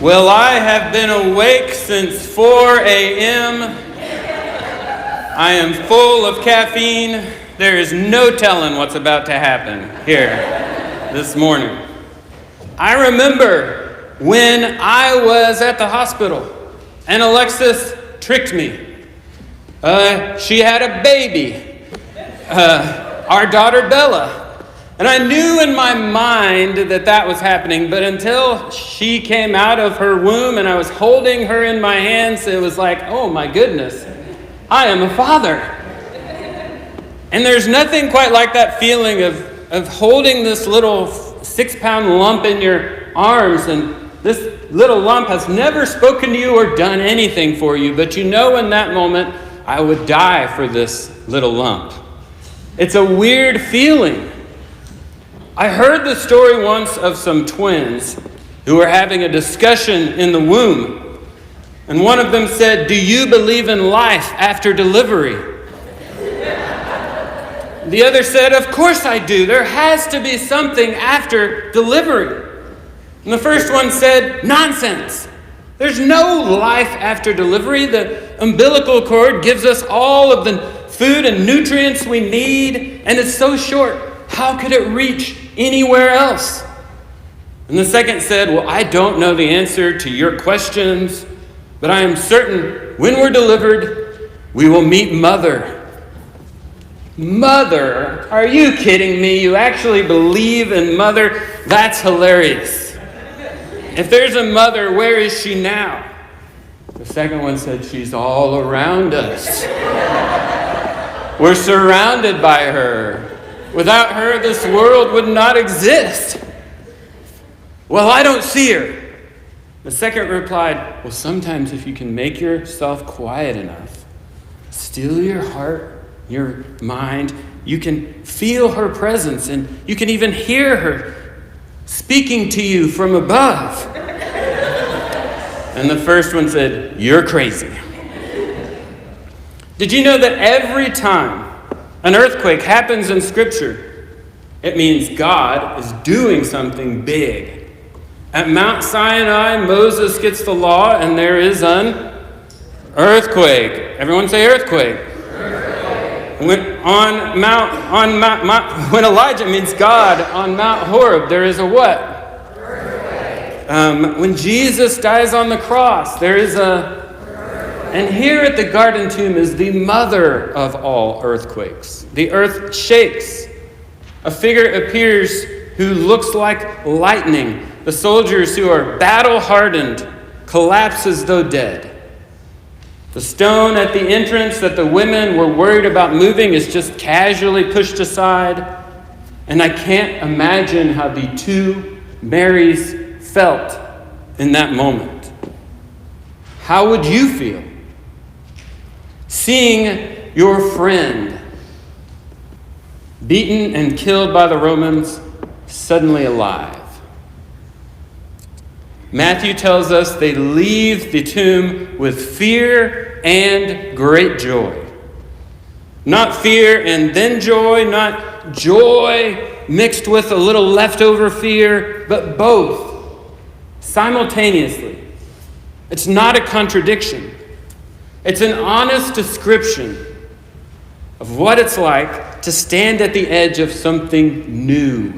Well, I have been awake since 4 a.m. I am full of caffeine. There is no telling what's about to happen here this morning. I remember when I was at the hospital and Alexis tricked me. She had a baby, our daughter Bella. And I knew in my mind that was happening, but until she came out of her womb and I was holding her in my hands, it was like, oh my goodness, I am a father. And there's nothing quite like that feeling of holding this little 6-pound lump in your arms, and this little lump has never spoken to you or done anything for you, but you know in that moment, I would die for this little lump. It's a weird feeling. I heard the story once of some twins who were having a discussion in the womb. And one of them said, "Do you believe in life after delivery?" The other said, "Of course I do. There has to be something after delivery." And the first one said, "Nonsense. There's no life after delivery. The umbilical cord gives us all of the food and nutrients we need, and it's so short. How could it reach anywhere else?" And the second said, "Well, I don't know the answer to your questions, but I am certain when we're delivered, we will meet Mother." Mother? Are you kidding me? You actually believe in Mother? That's hilarious. If there's a mother, where is she now? The second one said, "She's all around us. We're surrounded by her. Without her, this world would not exist." "Well, I don't see her." The second replied, "Well, sometimes if you can make yourself quiet enough, still your heart, your mind, you can feel her presence, and you can even hear her speaking to you from above." And the first one said, "You're crazy." Did you know that every time an earthquake happens in Scripture, it means God is doing something big? At Mount Sinai, Moses gets the law, and there is an earthquake. Everyone say earthquake. When Elijah meets God on Mount Horeb, there is a what? When Jesus dies on the cross, there is a... And here at the Garden Tomb is the mother of all earthquakes. The earth shakes. A figure appears who looks like lightning. The soldiers who are battle-hardened collapse as though dead. The stone at the entrance that the women were worried about moving is just casually pushed aside. And I can't imagine how the two Marys felt in that moment. How would you feel seeing your friend beaten and killed by the Romans suddenly alive? Matthew tells us they leave the tomb with fear and great joy. Not fear and then joy, not joy mixed with a little leftover fear, but both simultaneously. It's not a contradiction. It's an honest description of what it's like to stand at the edge of something new,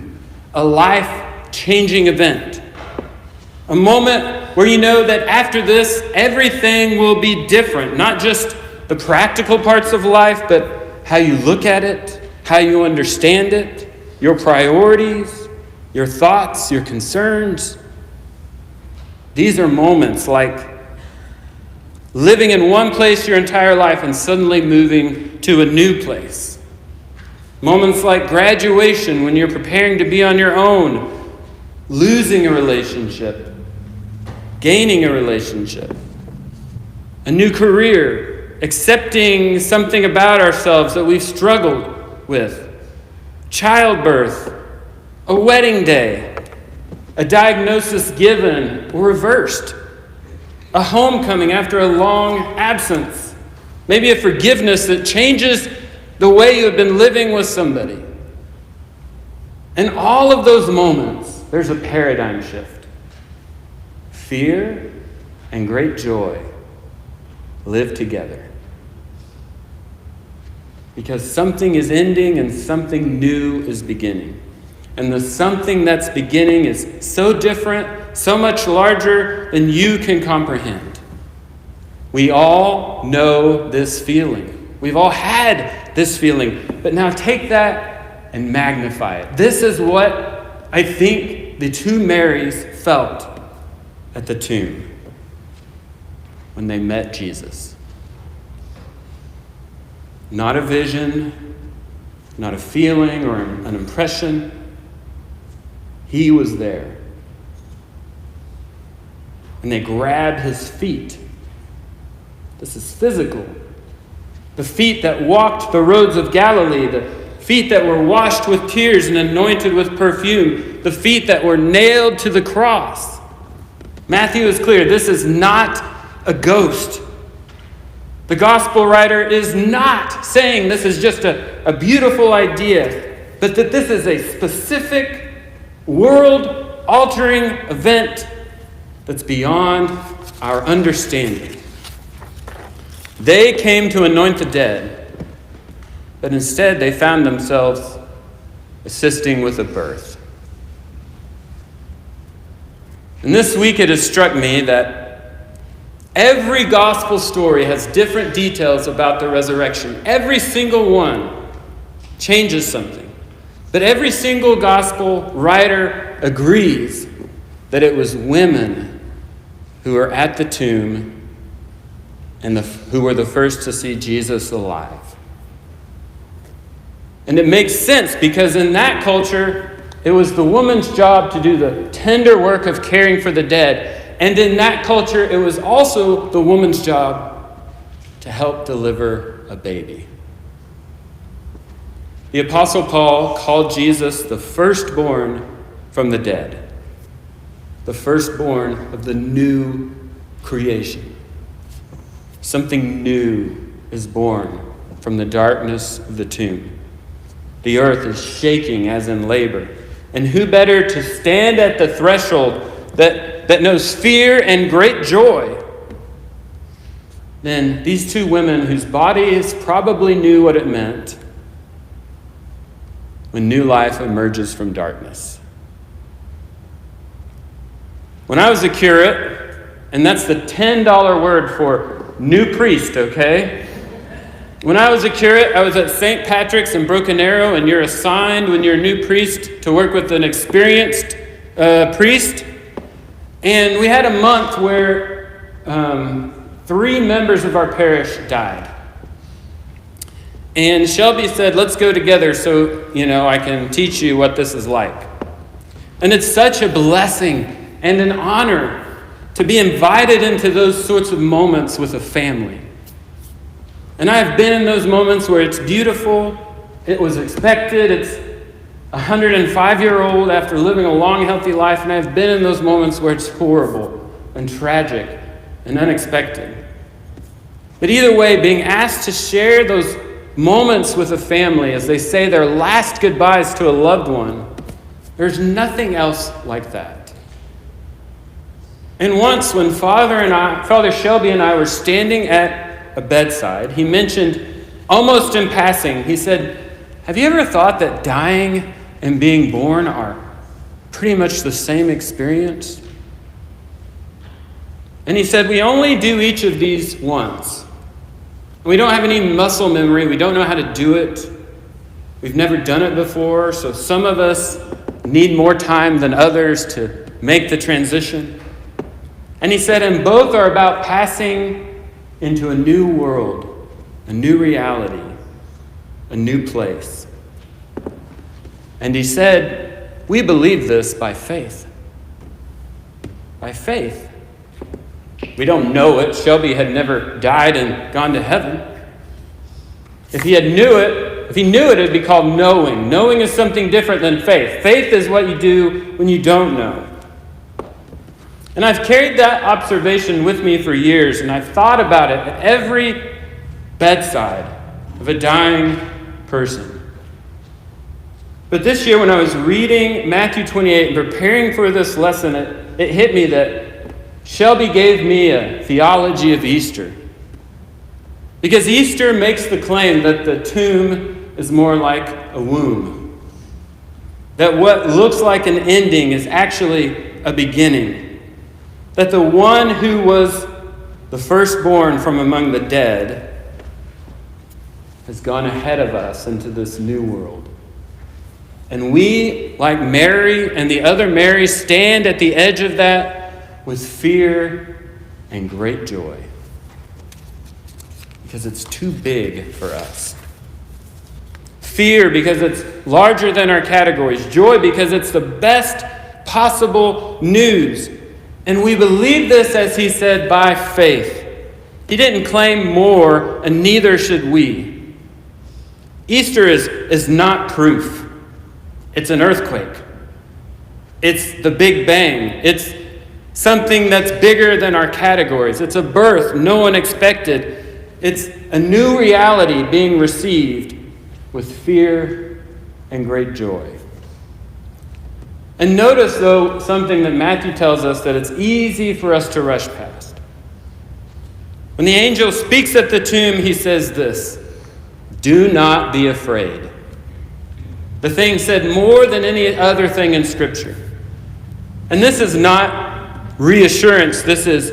a life-changing event. A moment where you know that after this, everything will be different. Not just the practical parts of life, but how you look at it, how you understand it, your priorities, your thoughts, your concerns. These are moments like living in one place your entire life and suddenly moving to a new place. Moments like graduation when you're preparing to be on your own, losing a relationship, gaining a relationship, a new career, accepting something about ourselves that we've struggled with, childbirth, a wedding day, a diagnosis given or reversed, a homecoming after a long absence, maybe a forgiveness that changes the way you have been living with somebody. In all of those moments, there's a paradigm shift. fear and great joy live together. Because something is ending and something new is beginning. And the something that's beginning is so different, so much larger than you can comprehend. We all know this feeling. We've all had this feeling. But now take that and magnify it. This is what I think the two Marys felt at the tomb when they met Jesus. Not a vision, not a feeling or an impression. He was there. And they grabbed his feet. This is physical. The feet that walked the roads of Galilee, the feet that were washed with tears and anointed with perfume, the feet that were nailed to the cross. Matthew is clear, this is not a ghost. The gospel writer is not saying this is just a beautiful idea, but that this is a specific, world-altering event that's beyond our understanding. They came to anoint the dead, but instead they found themselves assisting with a birth. And this week it has struck me that every gospel story has different details about the resurrection. Every single one changes something. But every single gospel writer agrees that it was women who were at the tomb and who were the first to see Jesus alive. And it makes sense because in that culture, it was the woman's job to do the tender work of caring for the dead. And in that culture, it was also the woman's job to help deliver a baby. The Apostle Paul called Jesus the firstborn from the dead, the firstborn of the new creation. Something new is born from the darkness of the tomb. The earth is shaking as in labor. And who better to stand at the threshold that knows fear and great joy than these two women whose bodies probably knew what it meant when new life emerges from darkness. When I was a curate, and that's the $10 word for new priest, okay? When I was a curate, I was at St. Patrick's in Broken Arrow, and you're assigned when you're a new priest to work with an experienced priest. And we had a month where 3 members of our parish died. And Shelby said, let's go together so, I can teach you what this is like. And it's such a blessing and an honor to be invited into those sorts of moments with a family. And I have been in those moments where it's beautiful, it was expected, it's a 105-year-old after living a long, healthy life, and I've been in those moments where it's horrible and tragic and unexpected. But either way, being asked to share those moments with a family as they say their last goodbyes to a loved one, there's nothing else like that. And once when Father Shelby and I were standing at a bedside, he mentioned, almost in passing, he said, have you ever thought that dying and being born are pretty much the same experience? And he said, we only do each of these once. We don't have any muscle memory. We don't know how to do it. We've never done it before, so some of us need more time than others to make the transition. And he said, and both are about passing into a new world, a new reality, a new place. And he said, we believe this by faith. By faith. We don't know it. Shelby had never died and gone to heaven. If he knew it, it'd be called knowing. Knowing is something different than faith. Faith is what you do when you don't know. And I've carried that observation with me for years, and I've thought about it at every bedside of a dying person. But this year when I was reading Matthew 28 and preparing for this lesson, it hit me that Shelby gave me a theology of Easter. Because Easter makes the claim that the tomb is more like a womb. That what looks like an ending is actually a beginning. That the one who was the firstborn from among the dead has gone ahead of us into this new world. And we, like Mary and the other Mary, stand at the edge of that with fear and great joy. Because it's too big for us. Fear because it's larger than our categories. Joy because it's the best possible news. And we believe this, as he said, by faith. He didn't claim more, and neither should we. Easter is not proof. It's an earthquake. It's the Big Bang. It's something that's bigger than our categories. It's a birth no one expected. It's a new reality being received with fear and great joy. And notice, though, something that Matthew tells us that it's easy for us to rush past. When the angel speaks at the tomb, he says this, "Do not be afraid." The thing said more than any other thing in Scripture. And this is not reassurance, this is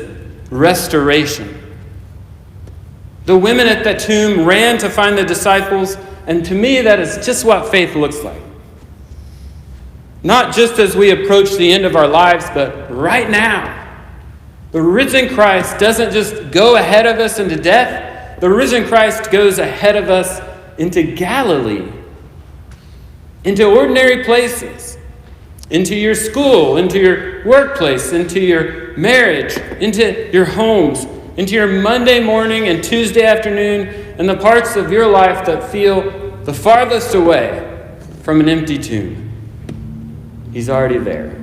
restoration. The women at that tomb ran to find the disciples, and to me that is just what faith looks like. Not just as we approach the end of our lives, but right now. The risen Christ doesn't just go ahead of us into death. The risen Christ goes ahead of us into Galilee, into ordinary places, into your school, into your workplace, into your marriage, into your homes, into your Monday morning and Tuesday afternoon, and the parts of your life that feel the farthest away from an empty tomb. He's already there.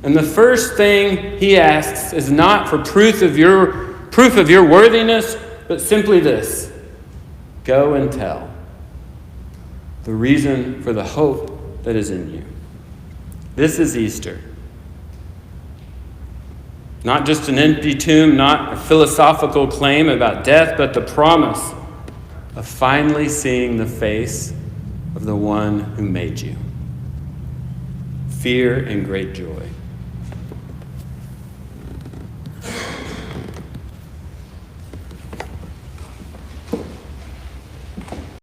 And the first thing he asks is not for proof of your worthiness, but simply this: go and tell. The reason for the hope that is in you. This is Easter. Not just an empty tomb, not a philosophical claim about death, but the promise of finally seeing the face of the one who made you. Fear and great joy.